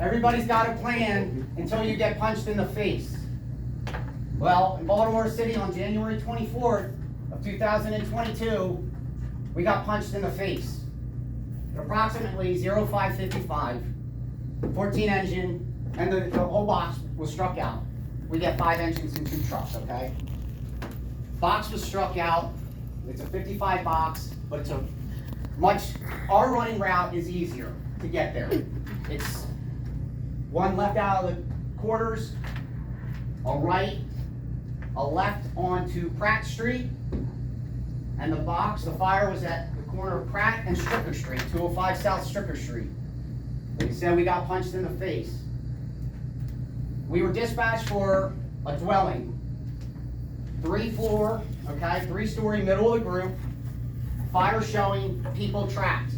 Everybody's got a plan until you get punched in the face. Well, in Baltimore City on January 24th of 2022, we got punched in the face. At approximately 0555, 14 engine, and the whole box was struck out. We get 5 engines and 2 trucks, okay? Box was struck out. It's a 55 box, but it's our running route is easier to get there. It's one left out of the quarters, a right, a left onto Pratt Street, and the fire was at the corner of Pratt and Stricker Street, 205 South Stricker Street. Like I said, we got punched in the face. We were dispatched for a dwelling, 3-floor, okay, 3-story, middle of the group, fire showing, people trapped.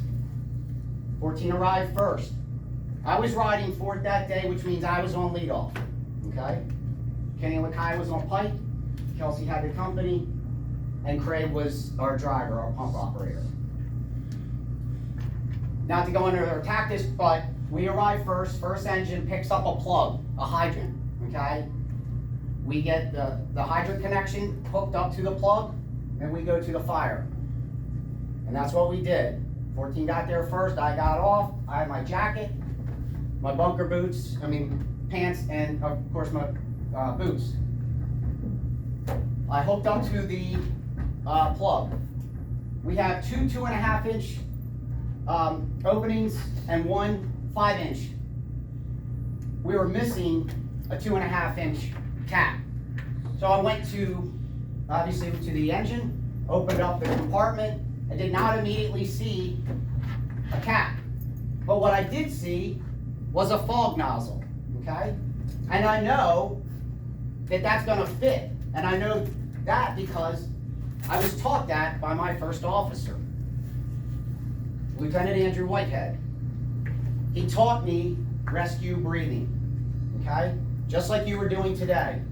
14 arrived first. I was riding fourth that day, which means I was on leadoff, okay? Kenny Lakai was on pike, Kelsey had the company, and Craig was our driver, our pump operator. Not to go into their tactics, but we arrived first engine picks up a plug, a hydrant, okay? We get the hydrant connection hooked up to the plug, and we go to the fire. And that's what we did. 14 got there first, I got off, I had my jacket, my bunker boots, pants, and of course my boots. I hooked up to the plug. We have 2 2.5 inch openings and 1 5-inch. We were missing a 2.5 inch cap. So I went obviously to the engine, opened up the compartment, and did not immediately see a cap. But what I did see was a fog nozzle, okay? And I know that that's gonna fit. And I know that because I was taught that by my first officer, Lieutenant Andrew Whitehead. He taught me rescue breathing, okay? Just like you were doing today.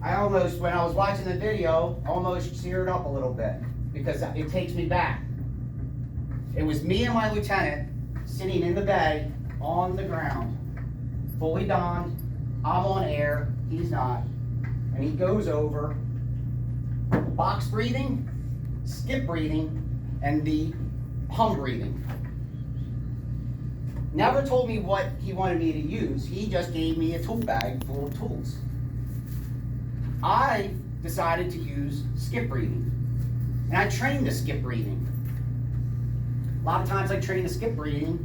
When I was watching the video, almost teared up a little bit because it takes me back. It was me and my lieutenant sitting in the bay on the ground, fully donned. I'm on air, he's not. And he goes over box breathing, skip breathing, and the hum breathing. Never told me what he wanted me to use. He just gave me a tool bag full of tools. I decided to use skip breathing. And I trained the skip breathing. A lot of times I train the skip breathing.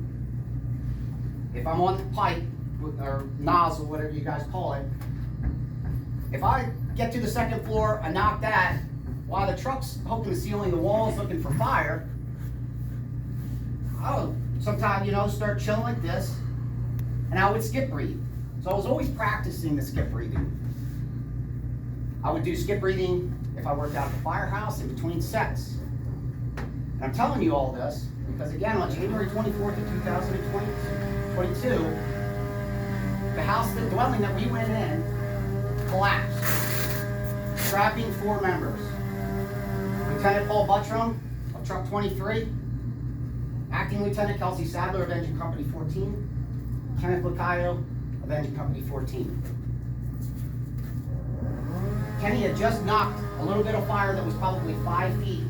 If I'm on the pipe, or nozzle, whatever you guys call it, if I get to the second floor, I knock that, while the truck's hooking the ceiling, the walls looking for fire, I'll sometimes, start chilling like this, and I would skip breathe. So I was always practicing the skip breathing. I would do skip breathing if I worked out at the firehouse in between sets. And I'm telling you all this because, again, on January 24th of 2022, the dwelling that we went in collapsed, trapping 4 members. Lieutenant Paul Buttram of Truck 23, Acting Lieutenant Kelsey Sadler of Engine Company 14, Kenneth Lacayo of Engine Company 14. Kenny had just knocked a little bit of fire that was probably 5 feet,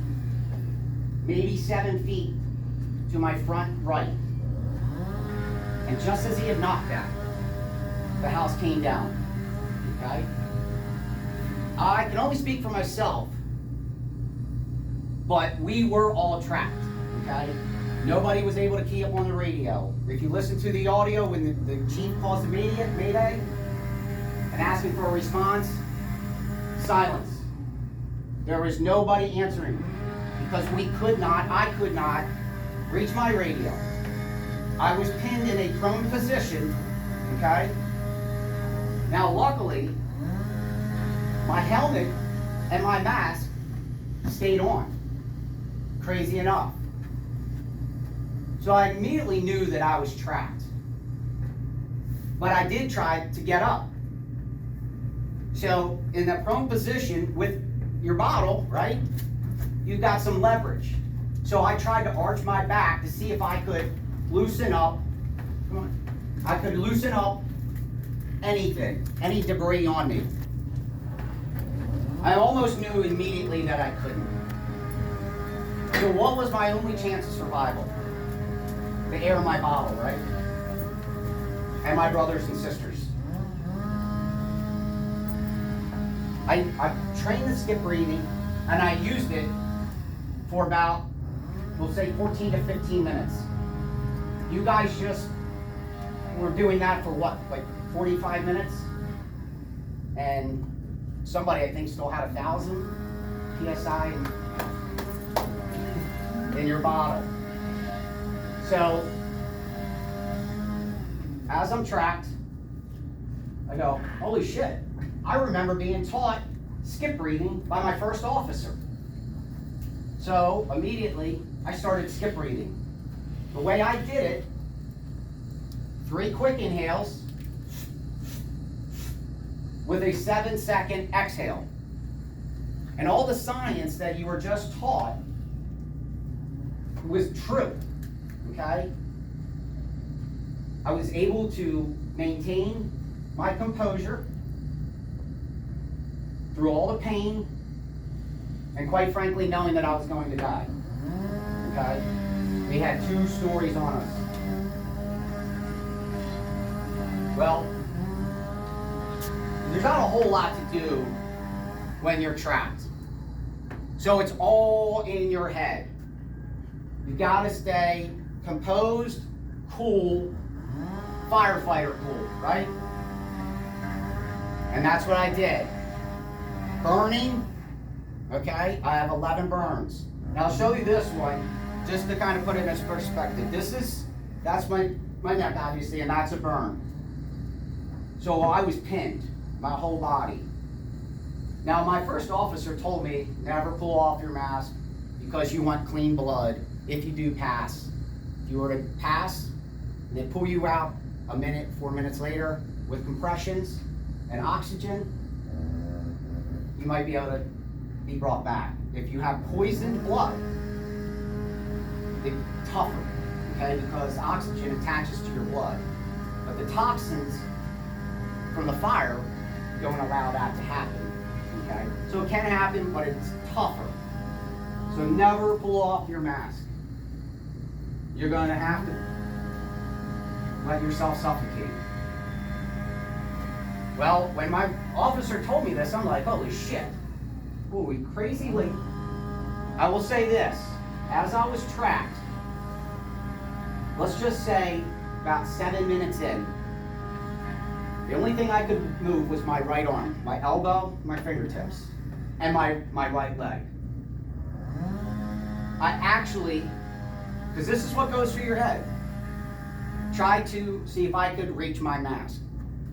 maybe 7 feet to my front right. And just as he had knocked that, the house came down, okay? I can only speak for myself, but we were all trapped, okay? Nobody was able to key up on the radio. If you listen to the audio when the chief calls the mayday and asking for a response, silence. There was nobody answering because I could not reach my radio. I was pinned in a prone position, okay? Now luckily, my helmet and my mask stayed on, crazy enough. So I immediately knew that I was trapped. But I did try to get up. So in that prone position with your bottle, right, you've got some leverage. So I tried to arch my back to see if I could loosen up Come on. I could loosen up anything, any debris on me. I almost knew immediately that I couldn't. So what was my only chance of survival? The air in my bottle, right? And my brothers and sisters. I trained the skip breathing, and I used it for about, we'll say 14 to 15 minutes. You guys just were doing that for what, like 45 minutes? And somebody, I think, still had 1,000 PSI in your bottle. So, as I'm tracked, I go, holy shit, I remember being taught skip breathing by my first officer. So, immediately, I started skip breathing. The way I did it, 3 quick inhales with a 7-second exhale. And all the science that you were just taught was true, okay? I was able to maintain my composure through all the pain and, quite frankly, knowing that I was going to die, okay? We had 2 stories on us. Well, there's not a whole lot to do when you're trapped. So it's all in your head. You gotta stay composed, cool, firefighter cool, right? And that's what I did. Burning, okay? I have 11 burns. Now I'll show you this one, just to kind of put it in perspective. That's my neck, obviously, and that's a burn. So I was pinned, my whole body. Now my first officer told me, never pull off your mask because you want clean blood if you do pass. If you were to pass, and they pull you out a minute, 4 minutes later with compressions and oxygen, you might be able to be brought back. If you have poisoned blood, it's tougher, okay, because oxygen attaches to your blood. But the toxins from the fire don't allow that to happen, okay? So it can happen, but it's tougher. So never pull off your mask. You're going to have to let yourself suffocate. Well, when my officer told me this, I'm like, holy shit. Were we crazy? Like, I will say this, as I was tracked, let's just say about 7 minutes in, the only thing I could move was my right arm, my elbow, my fingertips, and my right leg. I actually, because this is what goes through your head, tried to see if I could reach my mask.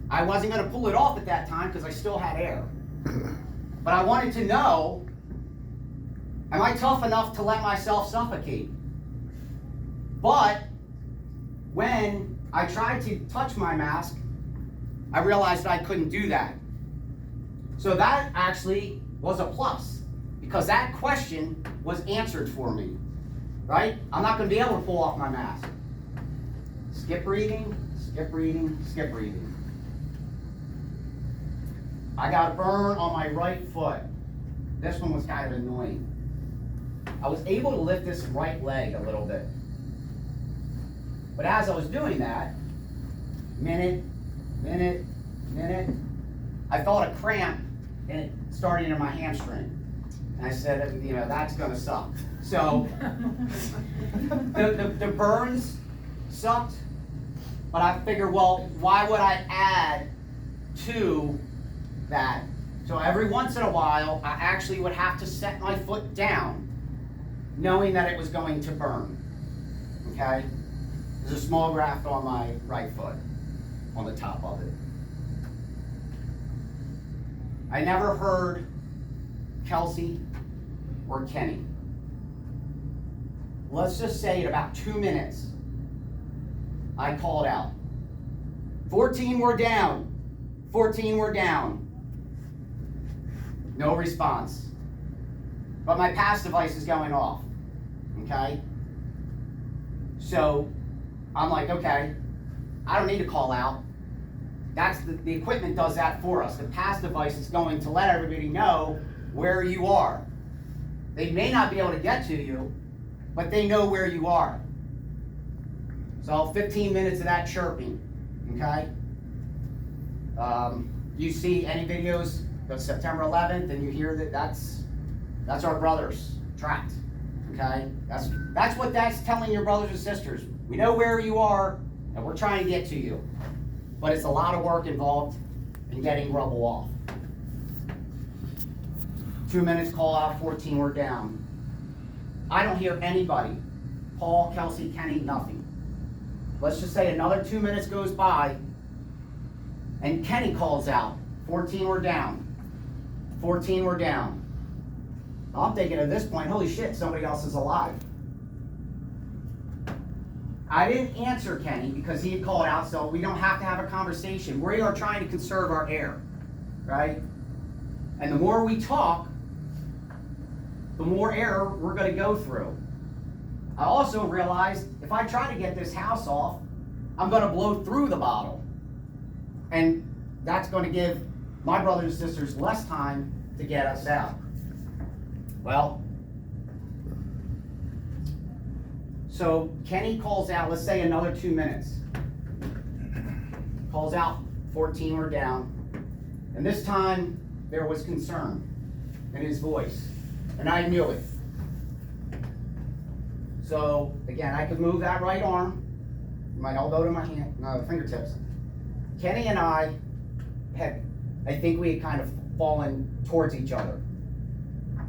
I wasn't going to pull it off at that time because I still had air. But I wanted to know, am I tough enough to let myself suffocate? But when I tried to touch my mask, I realized I couldn't do that. So that actually was a plus, because that question was answered for me, right? I'm not going to be able to pull off my mask. Skip breathing, skip breathing, skip breathing. I got a burn on my right foot. This one was kind of annoying. I was able to lift this right leg a little bit. But as I was doing that, minute, I felt a cramp and it started in my hamstring. And I said, you know, that's gonna suck. So the burns sucked, but I figured, well, why would I add to that? So every once in a while, I actually would have to set my foot down, knowing that it was going to burn, okay? There's a small graft on my right foot, on the top of it. I never heard Kelsey or Kenny. Let's just say in about 2 minutes, I called out, 14 were down, 14 were down. No response. But my pass device is going off, okay? So I'm like, okay, I don't need to call out. That's the equipment does that for us. The pass device is going to let everybody know where you are. They may not be able to get to you, but they know where you are. So 15 minutes of that chirping, okay? You see any videos of September 11th and you hear that's our brothers trapped, okay? That's what that's telling your brothers and sisters. We know where you are and we're trying to get to you. But it's a lot of work involved in getting rubble off. 2 minutes, call out, 14, we're down. I don't hear anybody. Paul, Kelsey, Kenny, nothing. Let's just say another 2 minutes goes by, and Kenny calls out, 14, we're down. 14, we're down. I'm thinking at this point, holy shit, somebody else is alive. I didn't answer Kenny because he had called out, so we don't have to have a conversation. We are trying to conserve our air, right? And the more we talk, the more air we're going to go through. I also realized if I try to get this house off, I'm going to blow through the bottle. And that's going to give my brothers and sisters less time to get us out. Well, so Kenny calls out, let's say another 2 minutes. Calls out, 14, we're down. And this time, there was concern in his voice. And I knew it. So, again, I could move that right arm, my elbow to my hand, no, fingertips. Kenny and I think we had kind of fallen towards each other.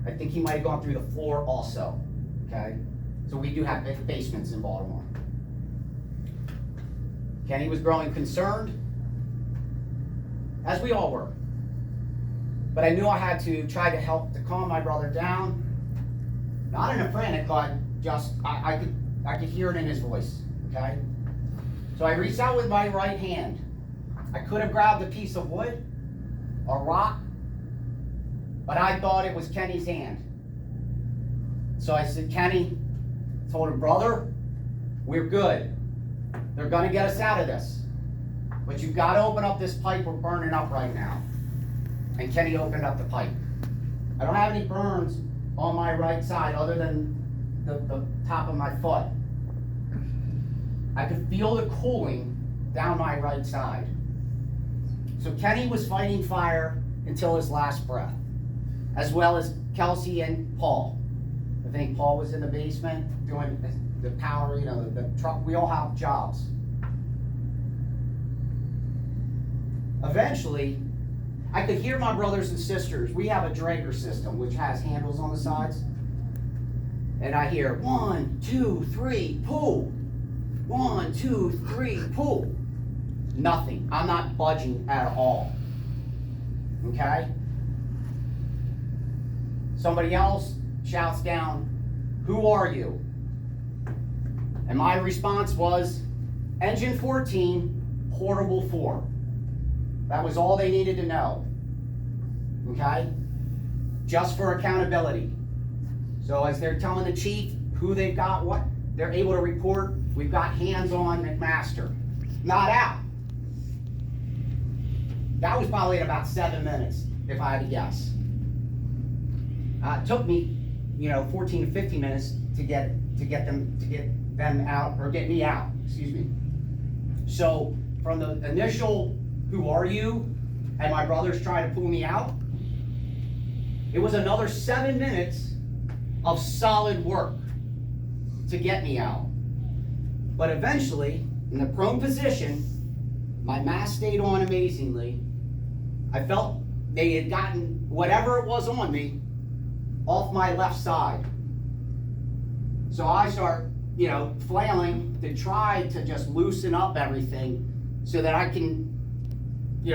I think he might have gone through the floor also, okay? So we do have basements in Baltimore. Kenny was growing concerned, as we all were. But I knew I had to try to help to calm my brother down. Not in a frantic, but just, I could hear it in his voice, okay? So I reached out with my right hand. I could have grabbed a piece of wood, a rock, but I thought it was Kenny's hand. So I said, Kenny, told him, brother, we're good. They're gonna get us out of this. But you've got to open up this pipe, we're burning up right now. And Kenny opened up the pipe. I don't have any burns on my right side other than the top of my foot. I could feel the cooling down my right side. So Kenny was fighting fire until his last breath, as well as Kelsey and Paul. I think Paul was in the basement doing the power, the truck. We all have jobs. Eventually, I could hear my brothers and sisters. We have a Drager system, which has handles on the sides. And I hear 1, 2, 3, pull. 1, 2, 3, pull. Nothing. I'm not budging at all. Okay? Somebody else shouts down, who are you? And my response was, Engine 14, Portable 4. That was all they needed to know. Okay? Just for accountability. So as they're telling the chief who they've got, what they're able to report, we've got hands on McMaster. Not out. That was probably in about 7 minutes, if I had to guess. It took me, 14 to 15 minutes to get them out, or get me out, excuse me. So from the initial, who are you? And my brothers trying to pull me out, it was another 7 minutes of solid work to get me out. But eventually, in the prone position, my mask stayed on amazingly. I felt they had gotten whatever it was on me off my left side. So I start, flailing to try to just loosen up everything so that I can,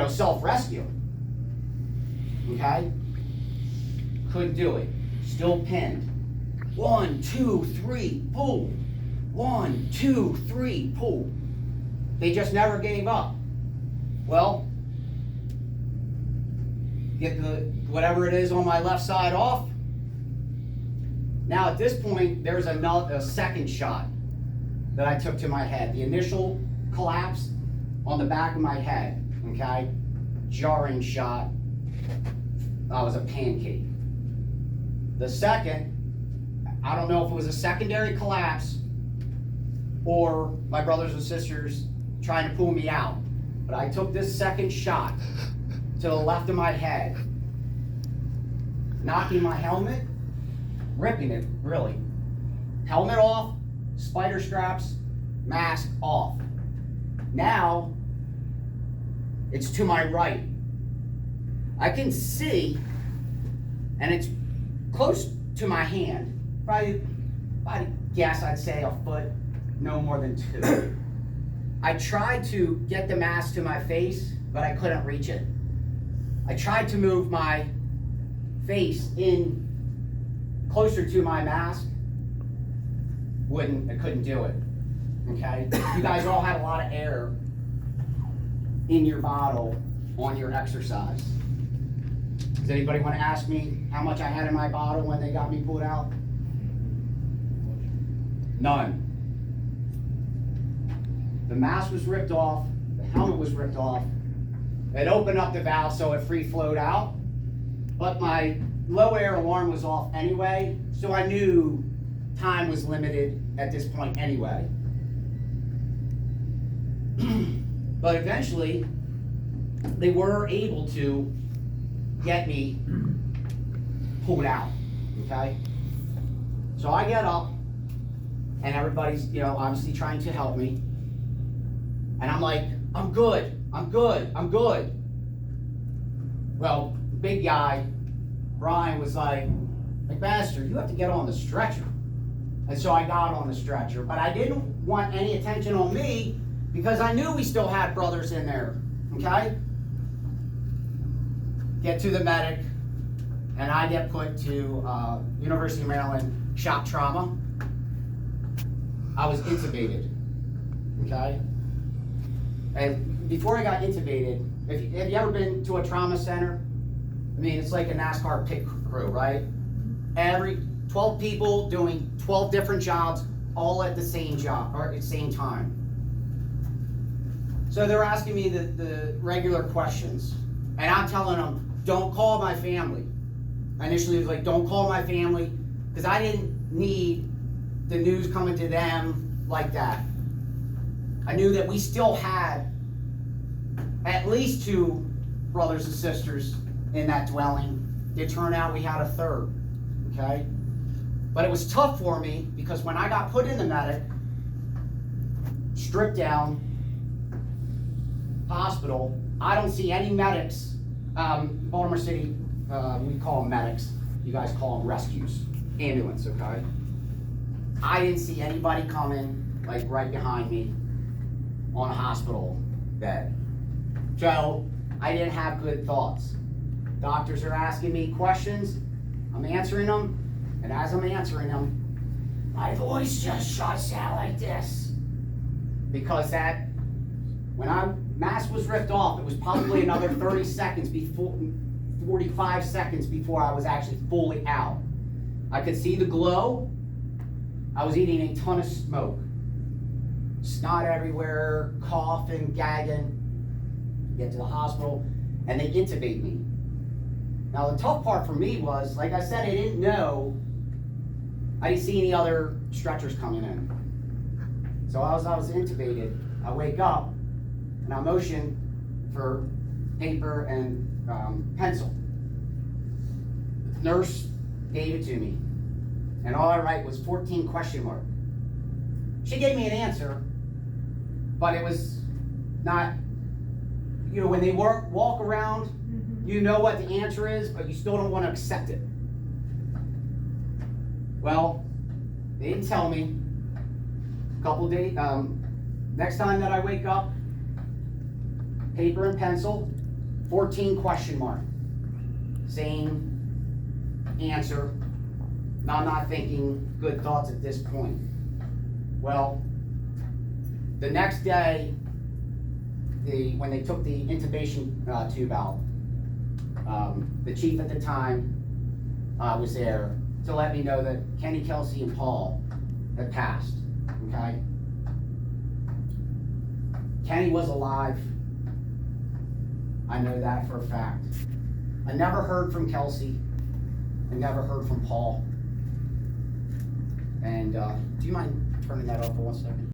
self-rescue. Okay? Couldn't do it. Still pinned. 1, 2, 3, pull. 1, 2, 3, pull. They just never gave up. Well, get whatever it is on my left side off. Now at this point, there's a second shot that I took to my head. The initial collapse, on the back of my head, okay? Jarring shot. I was a pancake. The second, I don't know if it was a secondary collapse or my brothers and sisters trying to pull me out, but I took this second shot to the left of my head, knocking my helmet, ripping it, really. Helmet off, spider straps, mask off. Now, it's to my right. I can see, and it's close to my hand. Probably, I guess I'd say a foot, no more than 2. I tried to get the mask to my face, but I couldn't reach it. I tried to move my face in closer to my mask. I couldn't do it, okay? You guys all had a lot of air in your bottle on your exercise. Does anybody want to ask me how much I had in my bottle when they got me pulled out? None. The mask was ripped off, the helmet was ripped off. It opened up the valve so it free flowed out, but my low air alarm was off anyway, so I knew time was limited at this point anyway. But eventually, they were able to get me pulled out, okay? So I get up, and everybody's, obviously trying to help me. And I'm like, I'm good. Well, big guy, Brian, was like, McMaster, you have to get on the stretcher. And so I got on the stretcher, but I didn't want any attention on me because I knew we still had brothers in there, okay? Get to the medic, and I get put to University of Maryland shock trauma. I was intubated, okay? And before I got intubated, have you ever been to a trauma center? I mean, it's like a NASCAR pit crew, right? 12 people doing 12 different jobs, all at the same job, or at the same time. So they're asking me the regular questions, and I'm telling them, don't call my family. Initially, it was like, don't call my family, because I didn't need the news coming to them like that. I knew that we still had at least 2 brothers and sisters in that dwelling. It turned out we had a 3rd, okay? But it was tough for me because when I got put in the medic, stripped down, hospital, I don't see any medics. Baltimore City, we call them medics. You guys call them rescues, ambulance, okay? I didn't see anybody coming, like right behind me on a hospital bed. So I didn't have good thoughts. Doctors are asking me questions, I'm answering them, and as I'm answering them, my voice just shuts out like this. Because when mask was ripped off, it was probably another 30 seconds before, 45 seconds before I was actually fully out. I could see the glow. I was eating a ton of smoke. Snot everywhere, coughing, gagging. Get to the hospital, and they intubate me. Now the tough part for me was, like I said, I didn't see any other stretchers coming in. So as I was intubated, I wake up, and I motion for paper and pencil. The nurse gave it to me, and all I write was 14 question mark. She gave me an answer, but it was not, when they walk around, you know what the answer is, but you still don't want to accept it. Well, they didn't tell me. A couple days, next time that I wake up, paper and pencil, 14 question mark. Same answer. Now I'm not thinking good thoughts at this point. Well, the next day, when they took the intubation tube out, the chief at the time was there to let me know that Kenny, Kelsey, and Paul had passed, okay? Kenny was alive. I know that for a fact. I never heard from Kelsey. I never heard from Paul. And do you mind turning that off for 1 second?